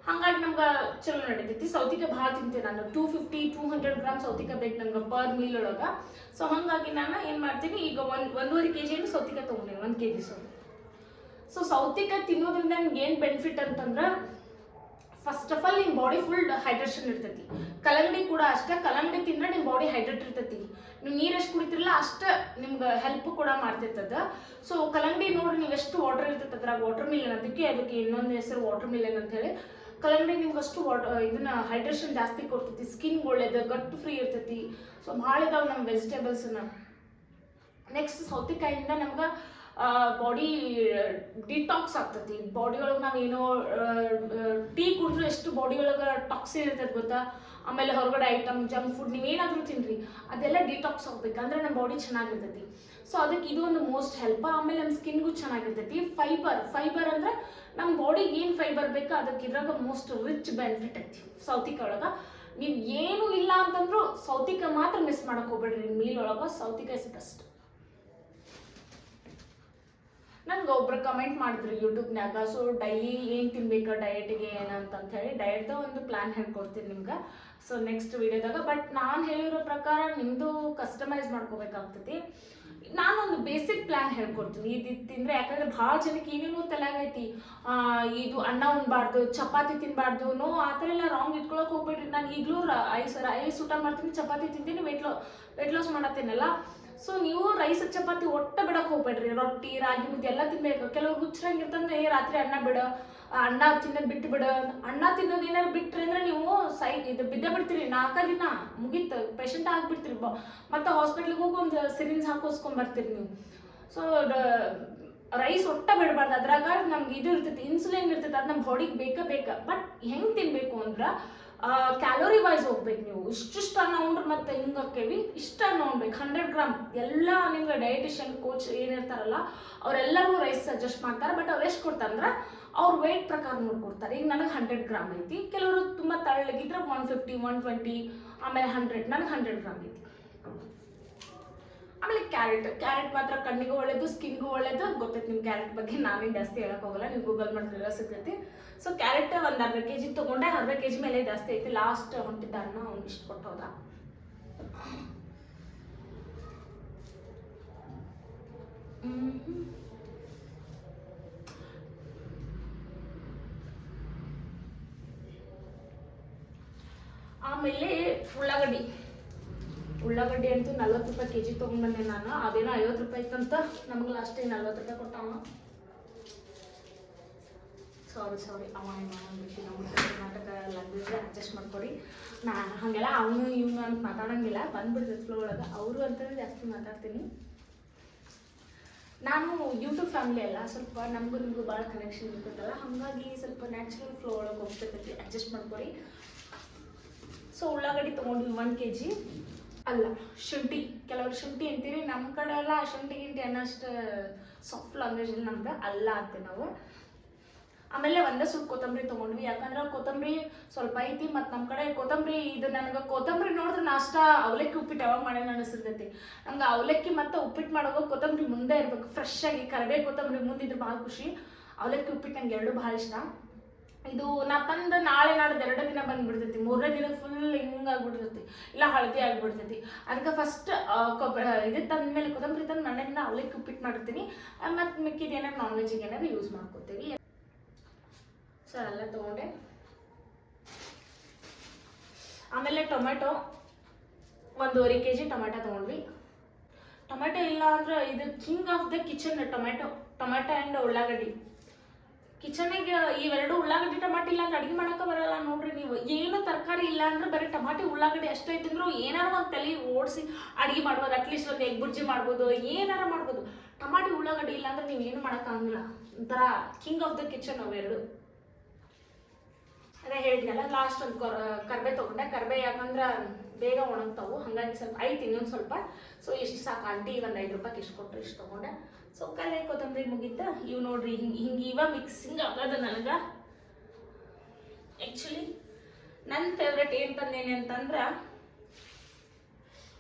A: ಹಾಗಾಗಿ ನಮ್ಗೆ ಚಲೋ ನಡೀತೈತಿ. ಸೌತೆಕಾಯಿ ಭಾಳ ತಿಂತೀನಿ ನಾನು. 250-200 ಗ್ರಾಮ್ ಸೌತೆಕಾಯಿ ಬೇಕು ನಂಗೆ ಪರ್ ಮೀಲ್ ಒಳಗೆ. ಸೊ ಹಾಗಾಗಿ ನಾನು ಏನು ಮಾಡ್ತೀನಿ, ಈಗ 1.5 kg ಸೌತೆಕಾಯಿ ತೊಗೊಂಡಿನಿ, 1 kg ಸೌತೆಕಾಯಿ. ಸೊ ಸೌತೆಕಾಯಿ ತಿನ್ನೋದ್ರಿಂದ ನಿಮ್ಗೆ ಏನು ಬೆನಿಫಿಟ್ ಅಂತಂದ್ರೆ, ಫಸ್ಟ್ ಆಫ್ ಆಲ್ ನಿಮ್ಮ ಬಾಡಿ ಫುಲ್ ಹೈಡ್ರೇಷನ್ ಇರ್ತೈತಿ. ಕಲ್ಲಂಗಡಿ ಕೂಡ ಅಷ್ಟೇ. ಕಲ್ಲಂಗಡಿ ತಿಂದ್ರೆ ನಿಮ್ಮ ಬಾಡಿ ಹೈಡ್ರೇಟ್ ಇರ್ತೈತಿ. ನೀವು ನೀರು ಎಷ್ಟು ಕುಡಿತಿರಲ್ಲ ಅಷ್ಟು ನಿಮ್ಗೆ ಹೆಲ್ಪ್ ಕೂಡ ಮಾಡ್ತಿರ್ತದ. ಸೊ ಕಲ್ಲಂಗಡಿ ನೋಡ್ರಿ, ನೀವು ಎಷ್ಟು ವಾಟರ್ ಇರ್ತೈತೆ ಅದ್ರಾಗ. ವಾಟರ್ ಮಿಲನ್, ಅದಕ್ಕೆ ಇನ್ನೊಂದು ಹೆಸರು ವಾಟರ್ ಮಿಲನ್ ಅಂತ ಹೇಳಿ. ಕಲ್ಲಂಗಡಿ ನಿಮ್ಗೆ ಅಷ್ಟು ಇದನ್ನ ಹೈಡ್ರೇಷನ್ ಜಾಸ್ತಿ ಕೊಡ್ತೈತಿ. ಸ್ಕಿನ್ ಒಳ್ಳೇದು, ಗಟ್ ಫ್ರೀ ಇರ್ತೈತಿ. ಸೊ ಭಾಳ ಇದಾವೆ ನಮ್ಮ ವೆಜಿಟೇಬಲ್ಸ್ನ. ನೆಕ್ಸ್ಟ್ ಸೌತೆಕಾಯಿಂದ ನಮ್ಗೆ ಬಾಡಿ ಡಿಟಾಕ್ಸ್ ಆಗ್ತೈತಿ. ಬಾಡಿ ಒಳಗೆ ನಾವೇನೋ ಟೀ ಕುಡಿದ್ರೆ ಎಷ್ಟು ಬಾಡಿ ಒಳಗೆ ಟಾಕ್ಸಿನ್ ಇರ್ತೈತೆ ಗೊತ್ತಾ. ಆಮೇಲೆ ಹೊರಗಡೆ ಐಟಮ್, ಜಂಕ್ ಫುಡ್ ನೀವೇನಾದರೂ ತಿನ್ನಿರಿ, ಅದೆಲ್ಲ ಡಿಟಾಕ್ಸ್ ಆಗ್ಬೇಕು. ಅಂದರೆ ನಮ್ಮ ಬಾಡಿ ಚೆನ್ನಾಗಿರ್ತೈತಿ. ಸೊ ಅದಕ್ಕೆ ಇದು ಒಂದು ಮೋಸ್ಟ್ ಹೆಲ್ಪ್. ಆಮೇಲೆ ನಮ್ಮ ಸ್ಕಿನ್ಗೂ ಚೆನ್ನಾಗಿರ್ತೈತಿ. ಫೈಬರ್ ಅಂದ್ರೆ ನಮ್ಮ ಬಾಡಿಗೆ ಏನು ಫೈಬರ್ ಬೇಕೋ ಅದಕ್ಕೆ ಇದ್ರಾಗ ಮೋಸ್ಟ್ ರಿಚ್ ಬೆನಿಫಿಟ್ ಐತಿ ಸೌತಿಕಾಯಿ ಒಳಗೆ. ನೀವು ಏನು ಇಲ್ಲ ಅಂತಂದ್ರೂ ಸೌತಿಕಾಯಿ ಮಾತ್ರ ಮಿಸ್ ಮಾಡಕ್ ಹೋಗ್ಬೇಡ್ರಿ ಮೀಲ್ ಒಳಗೆ. ಸೌತಿಕಾಯಿ ಇಸ್ ಬೆಸ್ಟ್. ನನ್ಗೆ ಒಬ್ರು ಕಮೆಂಟ್ ಮಾಡಿದ್ರು ಯೂಟ್ಯೂಬ್ನಾಗ, ಸೊ ಡೈಲಿ ಏನು ತಿನ್ಬೇಕು ಡಯಟಿಗೆ ಏನಂತ ಹೇಳಿ ಡಯಟ್ದ ಒಂದು ಪ್ಲಾನ್ ಹೇಳ್ಕೊಡ್ತೀನಿ ನಿಮ್ಗೆ ಸೊ ನೆಕ್ಸ್ಟ್ ವಿಡಿಯೋದಾಗ. ಬಟ್ ನಾನು ಹೇಳಿರೋ ಪ್ರಕಾರ ನಿಮ್ಮದು ಕಸ್ಟಮೈಸ್ ಮಾಡ್ಕೋಬೇಕಾಗ್ತೈತಿ. ನಾನೊಂದು ಬೇಸಿಕ್ ಪ್ಲಾನ್ ಹೇಳ್ಕೊಡ್ತೀನಿ ಇದು ತಿಂದರೆ. ಯಾಕಂದರೆ ಭಾಳ ಜನಕ್ಕೆ ಏನೇನೋ ತಲೆಗೈತಿ, ಇದು ಅನ್ನ ಉಣ್ಬಾರ್ದು, ಚಪಾತಿ ತಿನ್ನಬಾರ್ದು, ಆ ಥರ ಎಲ್ಲ ರಾಂಗ್ ಇಟ್ಕೊಳಕ್ಕೆ ಹೋಗ್ಬೇಡ್ರಿ. ನಾನು ಈಗಲೂ ರೈಸ್ ಊಟ ಮಾಡ್ತೀನಿ, ಚಪಾತಿ ತಿಂತೀನಿ, ವೆಯ್ಟ್ ಲಾಸ್ ಮಾಡತ್ತೀನಲ್ಲ. ಸೊ ನೀವು ರೈಸ್ ಚಪಾತಿ ಒಟ್ಟ ಬಿಡಕ್ಕೆ ಹೋಗ್ಬೇಡ್ರಿ. ರೊಟ್ಟಿ ರಾಗಿ ಮುದ್ದೆ ಎಲ್ಲ ತಿನ್ಬೇಕು. ಕೆಲವ್ರು ಹುಚ್ಚರಂಗಿರ್ತಂದ್ರೆ ರಾತ್ರಿ ಅನ್ನ ತಿನ್ನೋದು ಬಿಟ್ಟು ಬಿಡ. ಅನ್ನ ತಿನ್ನೋದು ಏನಾದ್ರು ಬಿಟ್ರಿ ಅಂದ್ರೆ ನೀವು ಇದು ಬಿದ್ದೇ ಬಿಡ್ತೀರಿ. 4 ದಿನ ಮುಗೀತು, ಪೇಷಂಟ್ ಆಗಿಬಿಡ್ತೀರಿ. ಮತ್ತೆ ಹಾಸ್ಪಿಟ್ಲಿಗೆ ಹೋಗಿ ಒಂದು ಸಿರಿಂಜ್ ಹಾಕೋಸ್ಕೊಂಬರ್ತೀರಿ ನೀವು. ಸೊ ರೈಸ್ ಒಟ್ಟ ಬಿಡಬಾರ್ದು. ಅದ್ರಾಗ ನಮ್ಗೆ ಇದು ಇರ್ತೈತಿ, ಇನ್ಸುಲಿನ್ ಇರ್ತೈತಿ, ಅದು ನಮ್ಮ ಬಾಡಿಗೆ ಬೇಕಾ. ಬಟ್ ಹೆಂಗೆ ತಿನ್ಬೇಕು ಅಂದ್ರೆ ಕ್ಯಾಲೋರಿ ವೈಸ್ ಹೋಗ್ಬೇಕು. ನೀವು ಇಷ್ಟಿಷ್ಟು ಅನ್ನ ಉಂಡ್ರೆ ಮತ್ತೆ ಹಿಂಗೆ ಹಾಕೇವಿ, ಇಷ್ಟು ಅನ್ನ ಉಣ್ಬೇಕು 100 ಗ್ರಾಮ್. ಎಲ್ಲ ನಿಮ್ಗೆ ಡಯಟಿಷಿಯನ್ ಕೋಚ್ ಏನಿರ್ತಾರಲ್ಲ ಅವರೆಲ್ಲರೂ ರೈಸ್ ಸಜೆಸ್ಟ್ ಮಾಡ್ತಾರೆ. ಬಟ್ ಅವ್ರು ಎಷ್ಟು ಕೊಡ್ತಾರೆ ಅಂದ್ರೆ ಅವ್ರ ವೆಯ್ಟ್ ಪ್ರಕಾರ ನೋಡ್ಕೊಡ್ತಾರೆ. ಈಗ ನನಗೆ 100 ಗ್ರಾಮ್ ಐತಿ, ಕೆಲವರು ತುಂಬ ತಳ್ಳಗಿದ್ರೆ 150, 120, ಆಮೇಲೆ 100. ನನಗೆ 100 ಗ್ರಾಮ್ ಐತಿ. ಆಮೇಲೆ ಕ್ಯಾರೆಟ್ ಮಾತ್ರ ಕಣ್ಣಿಗೂ ಒಳ್ಳೇದು, ಸ್ಕಿನ್ಗೂ ಒಳ್ಳೇದು. ಗೊತ್ತೈತಿ ನಿಮ್ಮ ಕ್ಯಾರೆಟ್ ಬಗ್ಗೆ, ನಾನೇ ಜಾಸ್ತಿ ಹೇಳಕ್ ಹೋಗಲ್ಲ, ನೀವು ಗೂಗಲ್ ಮಾಡಿದ್ರೆಲ್ಲ ಸಿಗ್ತೈತಿ. ಸೊ ಕ್ಯಾರೆಟ್ ಒಂದು ಅರ್ಧ kg ತೊಗೊಂಡೆ, ಅರ್ಧ kg ಮೇಲೆ ಜಾಸ್ತಿ ಐತಿ. ಲಾಸ್ಟ್ ಹೊಂಟಿದ್ದ ಅನ್ನ ಅವ್ನು ಇಷ್ಟು ಕೊಟ್ಟು ಹೋದ. ಆಮೇಲೆ ಉಳ್ಳಾಗಡ್ಡಿ ಅಂತೂ 40 ರೂಪಾಯಿ kg ತೊಗೊಂಡ್ಬಂದೆ ನಾನು. ಅದೇನೋ 50 ರೂಪಾಯಿ ಇತ್ತಂತ, ನಮಗೆ ಲಾಸ್ಟಿಗೆ 40 ರೂಪಾಯಿ ಕೊಟ್ಟವ. ಸಾರಿ ಅವ ನಮ್ಮ ಕರ್ನಾಟಕ ಲ್ಯಾಂಗ್ವೇಜ್ ಅಡ್ಜಸ್ಟ್ ಮಾಡ್ಕೊಡಿ. ಹಾಗೆಲ್ಲ ಅವನು ಇವನು ಅಂತ ಮಾತಾಡೋಂಗಿಲ್ಲ, ಬಂದ್ಬಿಡ್ತೈತೆ ಫ್ಲೋ ಒಳಗೆ. ಅವರು ಅಂತಲೇ ಜಾಸ್ತಿ ಮಾತಾಡ್ತೀನಿ. ನಾನು ಯೂಟ್ಯೂಬ್ ಫ್ಯಾಮಿಲಿ ಅಲ್ಲ, ಸ್ವಲ್ಪ ನಮಗೂ ನಿಮಗೂ ಭಾಳ ಕನೆಕ್ಷನ್ ಇರ್ತೈತಲ್ಲ, ಹಾಗಾಗಿ ಸ್ವಲ್ಪ ನ್ಯಾಚುರಲ್ ಫ್ಲೋ ಒಳಗೆ ಹೋಗ್ತೈತಿ, ಅಡ್ಜಸ್ಟ್ ಮಾಡ್ಕೊಡಿ. ಸೊ ಉಳ್ಳಾಗಡ್ಡಿ ತೊಗೊಂಡ್ವಿ 1 kg. ಅಲ್ಲ, ಶುಂಠಿ. ಕೆಲವರು ಶುಂಠಿ ಅಂತೀವಿ, ನಮ್ಮ ಕಡೆ ಎಲ್ಲ ಶುಂಠಿ ಗಿಂಟಿ ಅನ್ನೋಷ್ಟು ಸಾಫ್ಟ್ ಲ್ಯಾಂಗ್ವೇಜ್ ನಮ್ದು ಅಲ್ಲ ಅಂತೀವಿ ನಾವು. ಆಮೇಲೆ ಒಂದೇ ಸ್ವಲ್ಪ ಕೊತ್ತಂಬರಿ ತೊಗೊಂಡ್ವಿ, ಯಾಕಂದ್ರೆ ಕೊತ್ತಂಬರಿ ಸ್ವಲ್ಪ ಐತಿ. ಮತ್ತು ನಮ್ಮ ಕಡೆ ಕೊತ್ತಂಬರಿ ಇದು ನನಗೆ ಕೊತ್ತಂಬರಿ ನೋಡಿದ್ರೆ ನಾಷ್ಟ ಅವಲಕ್ಕಿ ಉಪ್ಪಿಟ್ಟು ಯಾವಾಗ ಮಾಡೋಣ ಅನಿಸ್ತೈತಿ. ನಂಗೆ ಅವಲಕ್ಕಿ ಮತ್ತು ಉಪ್ಪಿಟ್ಟು ಮಾಡೋವಾಗ ಕೊತ್ತಂಬರಿ ಮುಂದೆ ಇರ್ಬೇಕು, ಫ್ರೆಶ್ ಆಗಿ ಕರಿಬೇವು ಕೊತ್ತಂಬರಿ ಮುಂದಿದ್ರೆ ಭಾಳ ಖುಷಿ. ಅವಲಕ್ಕಿ ಉಪ್ಪಿಟ್ಟು ನಂಗೆ 2 ಭಾಳ ಇಷ್ಟ. ಇದು ನಾ ತಂದು ನಾಳೆ ನಾಡ್ದು 2 ದಿನ ಬಂದುಬಿಡ್ತೈತಿ, 3ನೇ ದಿನ ಫುಲ್ ಹಿಂಗಾಗ್ಬಿಡ್ತೈತಿ, ಇಲ್ಲ ಹಳದಿ ಆಗಿಬಿಡ್ತೈತಿ. ಅದಕ್ಕೆ ಫಸ್ಟ್ ಇದು ತಂದಮೇಲೆ ಕೊತ್ತಂಬರಿ ತಂದು ಮನೆ ದಿನ ಅವಲಕ್ಕಿ ಉಪ್ಪಿಟ್ಟು ಮಾಡಿರ್ತೀನಿ. ಮತ್ತು ಮಿಕ್ಕಿದ ಏನಾರು ನಾನ್ ವೆಜ್ಜಿಗೆ ಏನಾದ್ರು ಯೂಸ್ ಮಾಡ್ಕೊತೀವಿ. ಸೊ ಎಲ್ಲ ತೊಗೊಂಡೆ. ಆಮೇಲೆ ಟೊಮೆಟೊ 1.5 kg ಟೊಮೆಟೊ ತೊಗೊಂಡ್ವಿ. ಟೊಮೆಟೊ ಇಲ್ಲ ಅಂದ್ರೆ ಇದು king of the kitchen tomato and ಉಳ್ಳಾಗಡ್ಡಿ. ಕಿಚನಿಗೆ ಇವೆರಡು ಉಳ್ಳಾಗಡ್ಡಿ ಟೊಮಾಟೊ ಇಲ್ಲ ಅಂದ್ರೆ ಅಡುಗೆ ಮಾಡೋಕೆ ಬರಲ್ಲ ನೋಡ್ರಿ. ನೀವು ಏನು ತರಕಾರಿ ಇಲ್ಲ ಅಂದ್ರೆ ಬರೀ ಟೊಮಾಟೊ ಉಳ್ಳಾಗಡ್ಡಿ ಅಷ್ಟೇ ಐತಂದ್ರು ಏನಾರು ಒಂದು ತಲೆ ಓಡಿಸಿ ಅಡುಗೆ ಮಾಡ್ಬೋದು. ಅಟ್ಲೀಸ್ಟ್ ಒಂದು ಎಗ್ ಬುರ್ಜಿ ಮಾಡ್ಬೋದು, ಏನಾರು ಮಾಡ್ಬೋದು. ಟೊಮಾಟೊ ಉಳ್ಳಾಗಡ್ಡಿ ಇಲ್ಲ ಅಂದ್ರೆ ನೀವು ಏನು ಮಾಡೋಕ್ಕಾಗಲ್ಲ. ಒಂಥರ ಕಿಂಗ್ ಆಫ್ ದ ಕಿಚನ್ ಅವೆರಡು. ಅದೇ ಹೇಳಿದ್ನಲ್ಲ, ಲಾಸ್ಟ್ ಒಂದು ಕರ್ಬೇ ತೊಗೊಂಡೆ. ಕರ್ಬೇ ಯಾಕಂದ್ರೆ ಬೇಗ ಒಣಗ್ತಾವು, ಹಾಗಾಗಿ ಸ್ವಲ್ಪ ಐತಿ ಇನ್ನೊಂದು ಸ್ವಲ್ಪ. ಸೊ ಇಷ್ಟು ಸಾಕು. ಆಂಟಿ ಒಂದು 5 ರೂಪಾಯಿಗೆ ಇಷ್ಟು ಕೊಟ್ಟರು, ಇಷ್ಟು ತೊಗೊಂಡೆ. ಸೊ ಕಲೆ ಕೊತ್ತಂಬರಿ ಮುಗಿತ. ಇವು ನೋಡ್ರಿ ಹಿಂಗೆ ಇವ ಮಿಕ್ಸಿಂಗ್ ಆಗೋದು ನನಗೆ. ಆ್ಯಕ್ಚುಲಿ ನನ್ನ ಫೇವ್ರೇಟ್ ಏನು ತಂದೇನೆ ಅಂತಂದ್ರೆ,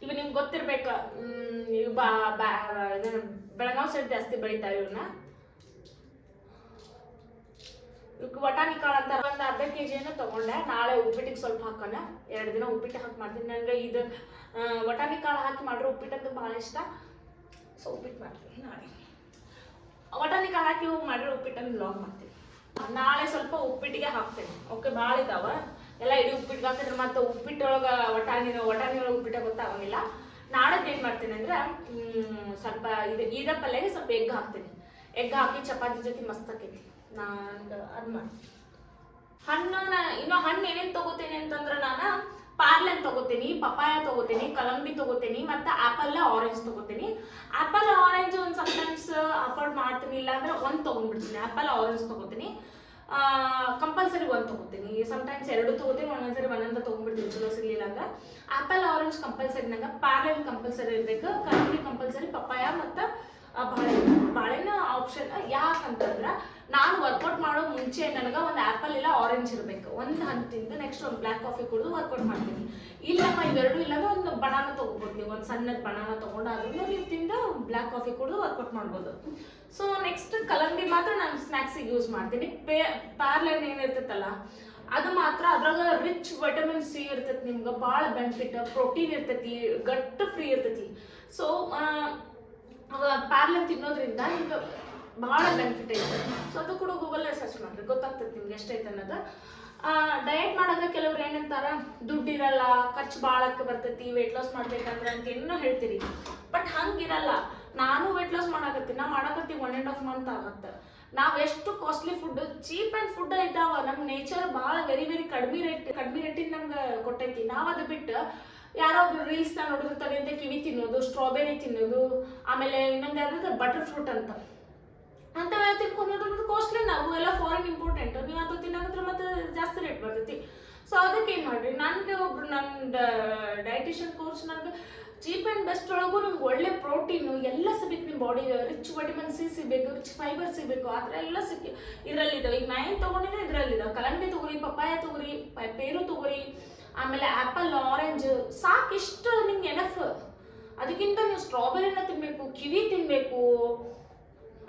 A: ಇವು ನಿಮ್ಗೆ ಗೊತ್ತಿರ್ಬೇಕು, ಇವು ಬೆಳಗಾವಿ ಸೈಡ್ ಜಾಸ್ತಿ ಬೆಳಿತಾರೆ ಇವನ್ನ. ಇವಕ್ಕೆ ವಟಾಣಿ ಕಾಳು ಅಂತ ಒಂದು ಅರ್ಧ kg ತೊಗೊಂಡೆ. ನಾಳೆ ಉಪ್ಪಿಟ್ಟಿಗೆ ಸ್ವಲ್ಪ ಹಾಕೋಣ, 2 ದಿನ ಉಪ್ಪಿಟ್ಟು ಹಾಕಿ ಮಾಡ್ತೀನಿ. ನನಗೆ ಇದು ವಟಾಣಿ ಕಾಳು ಹಾಕಿ ಮಾಡ್ರೆ ಉಪ್ಪಿಟ್ಟಂತೂ ಭಾಳ ಇಷ್ಟ. ಸೊ ಉಪ್ಪಿಟ್ಟು ಮಾಡ್ತೀನಿ ನಾಳೆ. ವಟಾಣಿ ಕಾಳು ಹಾಕಿ ಹೋಗಿ ಮಾಡಿದ್ರೆ ಉಪ್ಪಿಟ್ಟನ್ನು ಬ್ಲಾಗ್ ಮಾಡ್ತೀನಿ. ನಾಳೆ ಸ್ವಲ್ಪ ಉಪ್ಪಿಟ್ಟಿಗೆ ಹಾಕ್ತೇನೆ. ಓಕೆ, ಭಾಳ ಇದಾವೆ ಎಲ್ಲ. ಇಡೀ ಉಪ್ಪಿಟ್ಟಿಗೆ ಹಾಕಿದ್ರೆ ಮತ್ತೆ ಉಪ್ಪಿಟ್ಟೊಳಗೆ ವಟಾಣಿ ಒಳಗೆ ಉಪ್ಪಿಟ್ಟು ಗೊತ್ತಾಗಂಗಿಲ್ಲ. ನಾಳೆದು ಏನು ಮಾಡ್ತೀನಿ ಅಂದರೆ ಸ್ವಲ್ಪ ಇದು ಪಲ್ಯಗೆ ಸ್ವಲ್ಪ ಎಗ್ ಹಾಕ್ತೀನಿ. ಎಗ್ ಹಾಕಿ ಚಪಾತಿ ಜೊತೆ ಮಸ್ತ್ ಆಕೈತಿ. ನಾನು ಅದು ಮಾಡಿ ಇನ್ನೂ ಹಣ್ಣು ಏನೇನು ತೊಗೋತೀನಿ ಅಂತಂದ್ರೆ, ನಾನು ಪಾರ್ಲೆನ್ ತೊಗೋತೀನಿ, ಪಪಾಯ ತೊಗೋತೀನಿ, ಕಲಂಬಿ ತೊಗೋತೀನಿ, ಮತ್ತು ಆ್ಯಪಲ್ ಆರೆಂಜ್ ತೊಗೋತೀನಿ. ಆ್ಯಪಲ್ ಆರೆಂಜ್ ಒಂದು ಸಮ್ಟೈಮ್ಸ್ ಅಫೋರ್ಡ್ ಮಾಡ್ತೀನಿ, ಇಲ್ಲ ಅಂದರೆ ಒಂದು ತೊಗೊಂಡ್ಬಿಡ್ತೀನಿ. ಆ್ಯಪಲ್ ಆರೆಂಜ್ ತೊಗೋತೀನಿ ಕಂಪಲ್ಸರಿ. ಒಂದೊಂದ್ಸರಿ ಒಂದು ತೊಗೋತೀನಿ, ಸಮ್ಟೈಮ್ಸ್ 2 ತೊಗೋತೀನಿ, ಒಂದೊಂದ್ಸರಿ ಒಂದೊಂದು ತೊಗೊಂಡ್ಬಿಡ್ತೀನಿ ಚಲೋ ಸಿಗ್ಲಿಲ್ಲ ಅಂದ್ರೆ. ಆ್ಯಪಲ್ ಆರೆಂಜ್ ಕಂಪಲ್ಸರಿ, ನಂಗೆ ಪ್ಯಾರಲೈನ್ ಕಂಪಲ್ಸರಿ ಇರಬೇಕು, ಕಲ್ಲಂಗಡಿ ಕಂಪಲ್ಸರಿ, ಪಪ್ಪಾಯ ಮತ್ತು ಬಾಳೆಹಣ್ಣು ಆಪ್ಷನ್. ಯಾಕಂತಂದ್ರೆ ನಾನು ವರ್ಕೌಟ್ ಮಾಡೋ ಮುಂಚೆ ನನಗೆ ಒಂದು ಆ್ಯಪಲ್ ಇಲ್ಲ ಆರೆಂಜ್ ಇರಬೇಕು, ಒಂದು ಹಂತಿಂದ ನೆಕ್ಸ್ಟ್ ಒಂದು ಬ್ಲ್ಯಾಕ್ ಕಾಫಿ ಕುಡಿದು ವರ್ಕೌಟ್ ಮಾಡ್ತೀನಿ. ಇಲ್ಲಮ್ಮ ಇವೆರಡು ಇಲ್ಲಾಂದ್ರೆ ಒಂದು ಬನಾನ ತೊಗೋಬೋದು, ನೀವು ಒಂದು ಸಣ್ಣದ ಬನಾನ ತೊಗೊಂಡು ಅದನ್ನು ನೀವು ತಿಂದು ಬ್ಲ್ಯಾಕ್ ಕಾಫಿ ಕುಡಿದು ವರ್ಕೌಟ್ ಮಾಡ್ಬೋದು. ಸೊ ನೆಕ್ಸ್ಟ್ ಕಲ್ಲಂಗಡಿ ಮಾತ್ರ ನಾನು ಸ್ನ್ಯಾಕ್ಸಿಗೆ ಯೂಸ್ ಮಾಡ್ತೀನಿ. ಪ್ಯಾರಲೈನ್ ಏನಿರ್ತೈತಲ್ಲ ಅದು ಮಾತ್ರ ಅದ್ರಾಗ ರಿಚ್ ವಿಟಮಿನ್ ಸಿ ಇರ್ತೈತಿ, ನಿಮ್ಗೆ ಭಾಳ ಬೆನಿಫಿಟ್, ಪ್ರೋಟೀನ್ ಇರ್ತೈತಿ, ಗಟ್ ಫ್ರೀ ಇರ್ತೈತಿ. ಸೊ ಪ್ಯಾರಲೈನ್ ತಿನ್ನೋದ್ರಿಂದ ನಿಮ್ಗೆ ಭಾಳ ಬೆನಿಫಿಟ್ ಐತೆ. ಸೊ ಅದು ಕೂಡ ಗೂಗಲಲ್ಲಿ ಸರ್ಚ್ ಮಾಡಿರಿ, ಗೊತ್ತಾಗ್ತದೆ ನಿಮ್ಗೆ ಎಷ್ಟೈತೆ ಅನ್ನೋದು. ಡಯಟ್ ಮಾಡೋದು ಕೆಲವ್ರು ಏನಂತಾರ ದುಡ್ಡು ಇರಲ್ಲ, ಖರ್ಚು ಭಾಳಕ್ಕೆ ಬರ್ತೈತಿ, ವೆಯ್ಟ್ ಲಾಸ್ ಮಾಡ್ಬೇಕಂದ್ರೆ ಅಂತ ಏನೋ ಹೇಳ್ತೀರಿ. ಬಟ್ ಹಂಗಿರಲ್ಲ. ನಾನು ವೆಯ್ಟ್ ಲಾಸ್ ಮಾಡಾಕತ್ತೀನಿ, ನಾ ಮಾಡಾಕತ್ತೀವಿ 1.5 ಮಂತ್ ಆಗತ್ತೆ. ನಾವು ಎಷ್ಟು costly food, cheap and food ಇದ್ದಾವ. ನಮ್ಮ ನೇಚರ್ ಭಾಳ ವೆರಿ ಕಡಿಮೆ ರೇಟಿಂದ ನಮ್ಗೆ ಕೊಟ್ಟೈತಿ. ನಾವು ಅದು ಬಿಟ್ಟು ಯಾರೋ ಒಬ್ರು ರೀಲ್ಸ್ ನೋಡಿರ್ತಾರೆ ಅಂತ ಕಿವಿ ತಿನ್ನೋದು, ಸ್ಟ್ರಾಬೆರಿ ತಿನ್ನೋದು, ಆಮೇಲೆ ಇನ್ನೊಂದು ಯಾವ್ದು ಬಟರ್ ಫ್ರೂಟ್ ಅಂಥವೆಲ್ಲ ತಿನ್ಕೊಂಡು ಕಾಸ್ಟ್ಲಿ. ನಾವು ಎಲ್ಲ ಫಾರಿನ್ ಇಂಪಾರ್ಟೆಂಟ್, ನೀವು ಅದು ತಿನ್ನೋದ್ರ ಮತ್ತೆ ಜಾಸ್ತಿ ರೇಟ್ ಬರ್ತೈತಿ. ಸೊ ಅದಕ್ಕೆ ಏನು ಮಾಡಿರಿ, ನನಗೆ ಒಬ್ರು ನನ್ನ ಡಯಟಿಷಿಯನ್ ಕೋರ್ಸ್ ನನಗೆ ಚೀಪ್ ಆ್ಯಂಡ್ ಬೆಸ್ಟ್ ಒಳಗೂ ನಮ್ಗೆ ಒಳ್ಳೆ ಪ್ರೋಟೀನು ಎಲ್ಲ ಸಿಗಬೇಕು, ನಿಮ್ಮ ಬಾಡಿಗೆ ರಿಚ್ ವಿಟಮಿನ್ ಸಿ ಸಿಗಬೇಕು, ರಿಚ್ ಫೈಬರ್ ಸಿಗಬೇಕು, ಆ ಥರ ಎಲ್ಲ ಇದರಲ್ಲಿದ್ದಾವೆ. ಈಗ ನಾನು ತೊಗೊಂಡಿದ್ರೆ ಇದರಲ್ಲಿದ್ದಾವೆ. ಕಲ್ಲಂಗಡಿ ತೊಗೊರಿ, ಪಪ್ಪಾಯ ತೊಗೊರಿ, ಪೇರು ತೊಗೊರಿ, ಆಮೇಲೆ ಆ್ಯಪಲ್ ಆರೆಂಜ್, ಸಾಕಿಷ್ಟು ನಿಮ್ಗೆ ಎನಫ್. ಅದಕ್ಕಿಂತ ನೀವು ಸ್ಟ್ರಾಬೆರಿನ ತಿನ್ನಬೇಕು, ಕಿವಿ ತಿನ್ನಬೇಕು,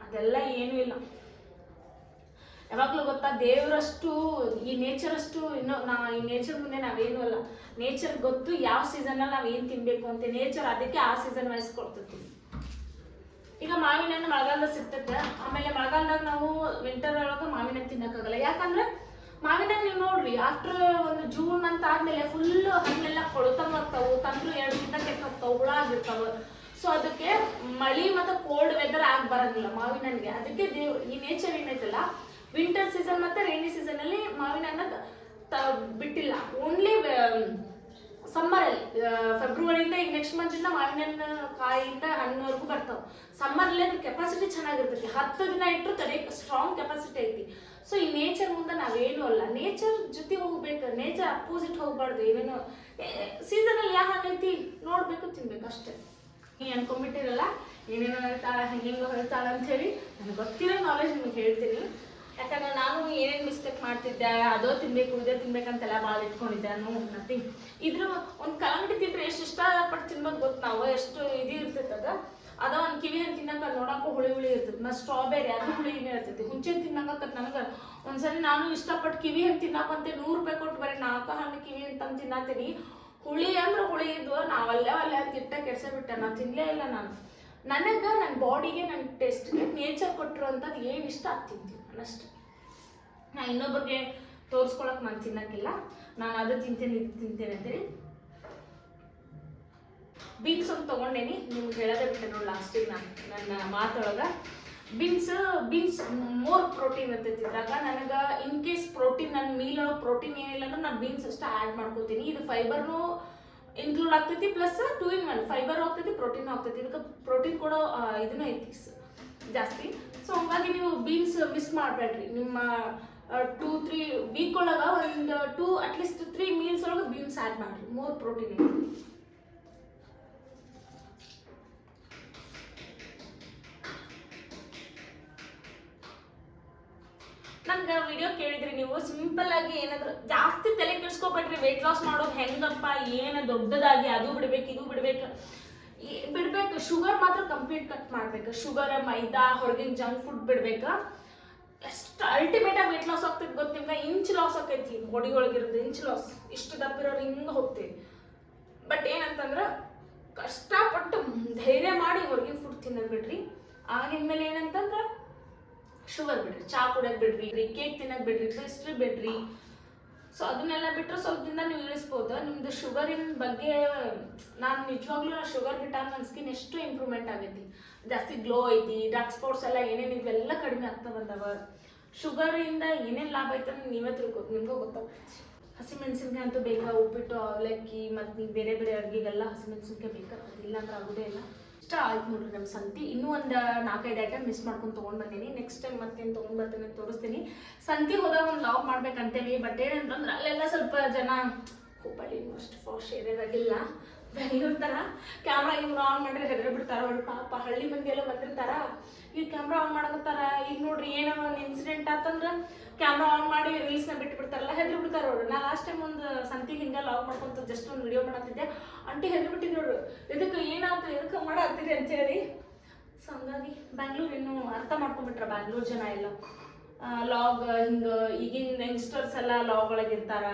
A: ಅದೆಲ್ಲ ಏನೂ ಇಲ್ಲ. ಯಾವಾಗಲೂ ಗೊತ್ತಾ, ದೇವರಷ್ಟು ಈ ನೇಚರ್ ಅಷ್ಟು ಈ ನೇಚರ್ ಮುಂದೆ ನಾವೇನು ಅಲ್ಲ. ನೇಚರ್ ಗೊತ್ತು ಯಾವ ಸೀಸನಲ್ಲಿ ನಾವು ಏನು ತಿನ್ನಬೇಕು ಅಂತ. ನೇಚರ್ ಅದಕ್ಕೆ ಆ ಸೀಸನ್ ವೈಸ್ ಕೊಡ್ತೈತಿ. ಈಗ ಮಾವಿನ ಹಣ್ಣು ಮಳೆಗಾಲದಾಗ ಸಿಗ್ತೈತೆ, ಆಮೇಲೆ ಮಳೆಗಾಲದಾಗ ನಾವು ವಿಂಟರ್ ಒಳಗೆ ಮಾವಿನ ಹಣ್ಣು ತಿನ್ನೋಕ್ಕಾಗಲ್ಲ. ಯಾಕಂದ್ರೆ ಮಾವಿನ ಹಣ್ಣು ನೀವು ನೋಡ್ರಿ, ಆಫ್ಟರ್ ಒಂದು ಜೂನ್ ಅಂತ ಆದ್ಮೇಲೆ ಫುಲ್ ಹಣ್ಣೆಲ್ಲ ಕೊಳ್ತಂಗಾಗ್ತಾವು, ತಂದ್ರು 2 ದಿನ ಕೆಟ್ಟ ಹೋಗ್ತಾವೆ, ಹುಳ ಆಗಿರ್ತಾವೆ. ಸೊ ಅದಕ್ಕೆ ಮಳಿ ಮತ್ತು ಕೋಲ್ಡ್ ವೆದರ್ ಆಗಿ ಬರೋದಿಲ್ಲ ಮಾವಿನ ಹಣ್ಣಿಗೆ. ಅದಕ್ಕೆ ಈ ನೇಚರ್ ಏನೈತಲ್ಲ, ವಿಂಟರ್ ಸೀಸನ್ ಮತ್ತು ರೈನಿ ಸೀಸನಲ್ಲಿ ಮಾವಿನ ಹಣ್ಣು ಬಿಟ್ಟಿಲ್ಲ. ಓನ್ಲಿ ಸಮ್ಮರಲ್ಲಿ, ಫೆಬ್ರವರಿಯಿಂದ ಈಗ ನೆಕ್ಸ್ಟ್ ಮಂತಿಂದ ಮಾವಿನ ಹಣ್ಣು ಕಾಯಿಂದ ಹಣ್ಣುವರೆಗೂ ಬರ್ತಾವೆ. ಸಮ್ಮರಲ್ಲಿ ಅದ್ರ ಕೆಪಾಸಿಟಿ ಚೆನ್ನಾಗಿರ್ತೈತಿ, 10 ದಿನ ಇಟ್ಟರು ತಡೆಯಕ್ಕೆ ಸ್ಟ್ರಾಂಗ್ ಕೆಪಾಸಿಟಿ ಐತಿ. ಸೊ ಈ ನೇಚರ್ ಮುಂದೆ ನಾವೇನು ಅಲ್ಲ, ನೇಚರ್ ಜೊತೆ ಹೋಗ್ಬೇಕು, ನೇಚರ್ ಅಪೋಸಿಟ್ ಹೋಗ್ಬಾರ್ದು. ಏನೇನೋ ಸೀಸನಲ್ಲಿ ಯಾವ ಹಣ್ಣೈತಿ ನೋಡ್ಬೇಕು, ತಿನ್ಬೇಕು ಅಷ್ಟೇ. ನೀವು ಅನ್ಕೊಂಡ್ಬಿಟ್ಟಿರಲ್ಲ ಏನೇನೋ ಹೇಳ್ತಾಳ, ಹೆಂಗೆಂಗೋ ಹೇಳ್ತಾಳ ಅಂತ ಹೇಳಿ. ನನಗೆ ಗೊತ್ತಿರೋ ನಾಲೆಜ್ ನಿಮ್ಗೆ ಹೇಳ್ತೀನಿ. ಯಾಕಂದ್ರೆ ನಾನು ಏನೇನು ಮಿಸ್ಟೇಕ್ ಮಾಡ್ತಿದ್ದೆ, ಅದೋ ತಿನ್ಬೇಕು ಇದೇ ತಿನ್ಬೇಕಂತೆಲ್ಲ ಭಾಳ ಇಟ್ಕೊಂಡಿದ್ದೆ. ನಥಿಂಗ್. ಇದ್ರ ಒಂದು ಕಲ್ಲಂಗಡಿ ತಿಂದ್ರೆ ಎಷ್ಟು ಇಷ್ಟಪಟ್ಟು ತಿನ್ಬೇಕು ಗೊತ್ತು ನಾವು, ಎಷ್ಟು ಇದು ಇರ್ತೈತೆ ಅದ ಒಂದು ಕಿವಿ ಹಣ್ಣು ತಿನ್ನಕ ನೋಡಕ್ಕೂ ಹುಳಿ ಇರ್ತೈತಿ. ಮತ್ತು ಸ್ಟ್ರಾಬೆರಿ ಅದು ಹುಳಿನೇ ಇರ್ತೈತಿ. ಹುಂಚೆ ತಿನ್ನಕ ನನಗೆ ಒಂದ್ಸರಿ ನಾನು ಇಷ್ಟಪಟ್ಟು ಕಿವಿ ಹಣ್ಣು ತಿನ್ನಕಂತೆ 100 ರೂಪಾಯಿ ಕೊಟ್ಟು ಬರೀ 4 ಹಣ್ಣು ಕಿವಿ ಹಣ್ಣು ತಿನ್ನತ್ತೀನಿ. ಹುಳಿ ಅಂದ್ರೆ ಹುಳಿ ಇದ್ವು, ನಾವಲ್ಲೇ ಅಂತ ಇಟ್ಟ ಕೆಡ್ಸಬಿಟ್ಟೆ, ನಾನು ತಿನ್ನಲೇ ಇಲ್ಲ. ನನಗೆ ನನ್ನ ಬಾಡಿಗೆ, ನನ್ನ ಟೇಸ್ಟ್ಗೆ ನೇಚರ್ ಕೊಟ್ಟಿರೋಂಥದ್ದು ಏನು ಇಷ್ಟ ಅದು ತಿಂತೀನಿ ಅಷ್ಟೇ. ನಾನು ಇನ್ನೊಬ್ಬರಿಗೆ ತೋರಿಸ್ಕೊಳಕ್ಕೆ ನಾನು ತಿನ್ನೋಕ್ಕಿಲ್ಲ, ನಾನು ಅದು ತಿಂತೇನೆ ಇದು ತಿಂತೇನೆ ಅಂತೇಳಿ. ಬೀನ್ಸ್ ಒಂದು ತೊಗೊಂಡೇನಿ, ನಿಮ್ಗೆ ಹೇಳೋದೇ ಬಿಟ್ಟೆ ನೋಡಿ ಲಾಸ್ಟಿಗೆ ನನ್ನ ಮಾತೊಳಗೆ. ಬೀನ್ಸ್ ಮೋರ್ ಪ್ರೋಟೀನ್ ಇರ್ತೈತಿ ಇದ್ರಾಗ. ನನಗೆ ಇನ್ ಕೇಸ್ ಪ್ರೋಟೀನ್, ನನ್ನ ಮೀಲ್ ಒಳಗೆ ಪ್ರೋಟೀನ್ ಏನಿಲ್ಲ ಅಂದ್ರೆ ನಾನು ಬೀನ್ಸ್ ಅಷ್ಟು ಆ್ಯಡ್ ಮಾಡ್ಕೋತೀನಿ. ಇದು ಫೈಬರ್ನು ಇನ್ಕ್ಲೂಡ್ ಆಗ್ತೈತಿ, ಪ್ಲಸ್ 2 in 1 ಫೈಬರ್ ಹೋಗ್ತೈತಿ, ಪ್ರೋಟೀನ್ ಹೋಗ್ತೈತಿ. ಇದಕ್ಕೆ ಪ್ರೋಟೀನ್ ಕೊಡೋ ಇದನ್ನು ಐತಿ ಜಾಸ್ತಿ. ಸೊ ಹಂಗಾಗಿ ನೀವು ಬೀನ್ಸ್ ಮಿಸ್ ಮಾಡಬೇಡ್ರಿ. ನಿಮ್ಮ 2-3 ವೀಕ್ ಒಳಗೆ ಒಂದು ಅಟ್ಲೀಸ್ಟ್ 3 ಮೀಲ್ಸ್ ಒಳಗೆ ಬೀನ್ಸ್ ಆ್ಯಡ್ ಮಾಡಿರಿ, ಮೋರ್ ಪ್ರೋಟೀನ್ ಐತಿ. ನನ್ಗೆ ವಿಡಿಯೋ ಕೇಳಿದ್ರಿ ನೀವು, ಸಿಂಪಲ್ ಆಗಿ ಏನಾದ್ರು ಜಾಸ್ತಿ ತಲೆ ಕೆಡಿಸ್ಕೊಬೇಡ್ರಿ. ವೆಯ್ಟ್ ಲಾಸ್ ಮಾಡೋದು ಹೆಂಗಪ್ಪ, ಏನು ದೊಡ್ಡದಾಗಿ ಅದು ಬಿಡ್ಬೇಕು ಇದು ಬಿಡ್ಬೇಕು. ಶುಗರ್ ಮಾತ್ರ ಕಂಪ್ಲೀಟ್ ಕಟ್ ಮಾಡ್ಬೇಕು. ಶುಗರ್, ಮೈದಾ, ಹೊರಗಿನ ಜಂಕ್ ಫುಡ್ ಬಿಡ್ಬೇಕು. ಎಷ್ಟು ಅಲ್ಟಿಮೇಟ್ ಆಗಿ ವೆಯ್ಟ್ ಲಾಸ್ ಆಗ್ತೈತಿ ಗೊತ್ತು ನಿಮ್ಗೆ. ಇಂಚ್ ಲಾಸ್ ಆಕೈತಿ ಬಾಡಿ ಒಳಗಿರೋದು, ಇಂಚ್ ಲಾಸ್. ಇಷ್ಟು ದಪ್ಪಿರೋರು ಹಿಂಗೆ ಹೋಗ್ತೀವಿ. ಬಟ್ ಏನಂತಂದ್ರೆ ಕಷ್ಟಪಟ್ಟು ಧೈರ್ಯ ಮಾಡಿ ಹೊರಗಿನ ಫುಡ್ ತಿನ್ನೋದು ಬಿಡ್ರಿ. ಆಗಿದ್ಮೇಲೆ ಏನಂತಂದ್ರೆ ಶುಗರ್ ಬಿಡ್ರಿ, ಚಾ ಕುಡಿಯೋದು ಬಿಡ್ರಿ, ಕೇಕ್ ತಿನ್ನೋದು ಬಿಡ್ರಿ, ಪೇಸ್ಟ್ರಿ ಬಿಡ್ರಿ. ಸೊ ಅದನ್ನೆಲ್ಲ ಬಿಟ್ಟರೆ ಸ್ವಲ್ಪ ದಿನ ನೀವು ಇಳಿಸ್ಬೋದು. ನಿಮ್ದು ಶುಗರಿನ ಬಗ್ಗೆ ನಾನು ನಿಜವಾಗ್ಲೂ ಶುಗರ್ ಬಿಟ್ಟಾಗ ನನ್ನ ಸ್ಕಿನ್ ಎಷ್ಟು ಇಂಪ್ರೂವ್ಮೆಂಟ್ ಆಗೈತಿ, ಜಾಸ್ತಿ ಗ್ಲೋ ಐತಿ, ಡಾರ್ಕ್ ಸ್ಪಾಟ್ಸ್ ಎಲ್ಲ ಏನೇನು ಇವೆಲ್ಲ ಕಡಿಮೆ ಆಗ್ತಾ ಬಂದವ. ಶುಗರಿಂದ ಏನೇನು ಲಾಭ ಐತೆ ನೀವೇ ತಿಳ್ಕೊತ, ನಿಮಗೂ ಗೊತ್ತಾಗ್ತೈತಿ. ಹಸಿಮೆಣಸಿನ್ಕಾಯಿ ಅಂತೂ ಬೇಕಾ, ಉಪ್ಪಿಟ್ಟು, ಅವಲಕ್ಕಿ ಮತ್ತು ನೀವು ಬೇರೆ ಅಡುಗೆಗೆಲ್ಲ ಹಸಿಮೆಣಸಿನ್ಕಾಯಿ ಬೇಕಾ, ಅದಿಲ್ಲ ಅಂದ್ರೆ ಆಗೋದೇ ಇಲ್ಲ. ಇಷ್ಟ ಆಯ್ತು ನೋಡ್ರಿ ನಮ್ಮ ಸಂತಿ. ಇನ್ನೂ ಒಂದು 4-5 ಐಟಮ್ ಮಿಸ್ ಮಾಡ್ಕೊಂಡು ತೊಗೊಂಡು ಬಂದೀನಿ. ನೆಕ್ಸ್ಟ್ ಟೈಮ್ ಮತ್ತೇನು ತೊಗೊಂಡು ಬರ್ತೀನಿ ತೋರಿಸ್ತೀನಿ. ಸಂತಿ ಹೋದಾಗ ಒಂದು ಲಾಗ್ ಮಾಡ್ಬೇಕಂತೇಳಿ. ಬಟ್ ಏನಂತಂದ್ರೆ ಅಲ್ಲೆಲ್ಲ ಸ್ವಲ್ಪ ಜನ ಹುಬ್ಬಳ್ಳಿ ಅಷ್ಟು ಫಾಸ್ಟ್ ಏರಿಯಾದಾಗಿಲ್ಲ, ಬೆಂಗಳೂರು ಥರ ಕ್ಯಾಮ್ರಾ ಇವ್ರು ಆನ್ ಮಾಡಿದ್ರೆ ಹೆದರಿ ಬಿಡ್ತಾರ. ಅವ್ರು ಪಾಪ ಹಳ್ಳಿ ಮಂದಿ ಎಲ್ಲ ಬಂದಿರ್ತಾರ, ಈಗ ಕ್ಯಾಮ್ರಾ ಆನ್ ಮಾಡಕತ್ತಾರ. ಈಗ ನೋಡ್ರಿ ಏನೋ ಒಂದು ಇನ್ಸಿಡೆಂಟ್ ಆತಂದ್ರೆ ಕ್ಯಾಮ್ರಾ ಆನ್ ಮಾಡಿ ರೀಲ್ಸ್ನ ಬಿಟ್ಟು ಬಿಡ್ತಾರಲ್ಲ, ಹೆದರಿ ಬಿಡ್ತಾರ ಅವ್ರು. ನಾ ಲಾಸ್ಟ್ ಟೈಮ್ ಒಂದು ಸಂತಿಗೆ ಹಿಂಗೆ ಲಾಗ್ ಮಾಡ್ಕೊಂತ ಜಸ್ಟ್ ಒಂದು ವಿಡಿಯೋ ಮಾಡತ್ತಿದ್ದೆ, ಅಂಟಿ ಹೆದರಿ ಬಿಟ್ಟಿದ್ರು ಅವರು. ಇದಕ್ಕೆ ಏನಾಯ್ತು, ಎದಕ್ಕೆ ಮಾಡತ್ತೀರಿ ಅಂತೇಳಿ. ಸೊ ಹಂಗಾಗಿ ಬ್ಯಾಂಗ್ಳೂರು ಇನ್ನೂ ಅರ್ಥ ಮಾಡ್ಕೊಂಡ್ಬಿಟ್ರ ಬ್ಯಾಂಗ್ಳೂರು ಜನ ಎಲ್ಲ. ಲಾಗ್ ಹಿಂಗೆ ಈಗಿನ ಯಂಗ್ಸ್ಟರ್ಸ್ ಎಲ್ಲ ಲಾಗ್ ಒಳಗೆ ಇರ್ತಾರ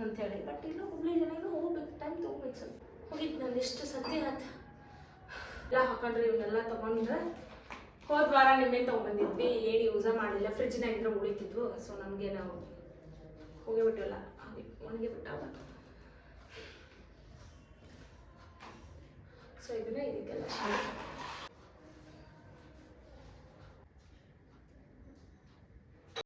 A: ಅಂಥೇಳಿ. ಬಟ್ ಇಲ್ಲ, ಹುಬ್ಳಿ ಜನ ಹೋಗ್ಬೇಕು, ಟೈಮ್ ತೊಗೋಬೇಕು. ಸ್ವಲ್ಪ ಹೋಗಿತ್ತು ನಂದು ಇಷ್ಟು ಸತಿ ಆಯ್ತು ಎಲ್ಲ ಹಾಕೊಂಡ್ರಿ. ಇವನ್ನೆಲ್ಲ ತೊಗೊಂಡ್ರೆ ಹೋದ ವಾರ ನಿನ್ನೆ ತೊಗೊಂಬಂದಿದ್ವಿ, ಏನು ಯೂಸ ಮಾಡಿಲ್ಲ, ಫ್ರಿಜ್ನಾಗಿದ್ರೆ ಉಳಿತಿದ್ವು. ಸೊ ನಮಗೆ ನಾವು ಹೋಗಿಬಿಟ್ಟಿವಲ್ಲ, ಹಾಗೆ ಒಣಗಿ ಬಿಟ್ಟಾಗ